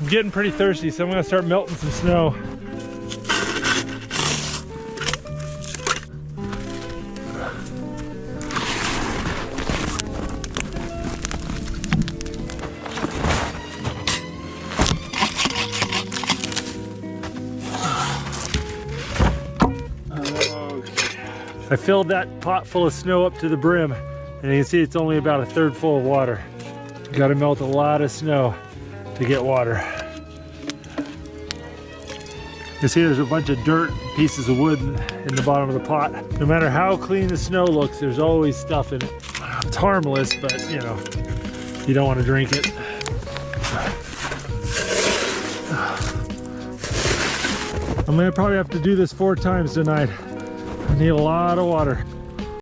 I'm getting pretty thirsty, so I'm gonna start melting some snow. I filled that pot full of snow up to the brim, and you can see it's only about a third full of water. Got to melt a lot of snow to get water. You see there's a bunch of dirt, pieces of wood in the bottom of the pot. No matter how clean the snow looks, there's always stuff in it. It's harmless, but you know, you don't want to drink it. I'm gonna probably have to do this 4 times tonight. I need a lot of water.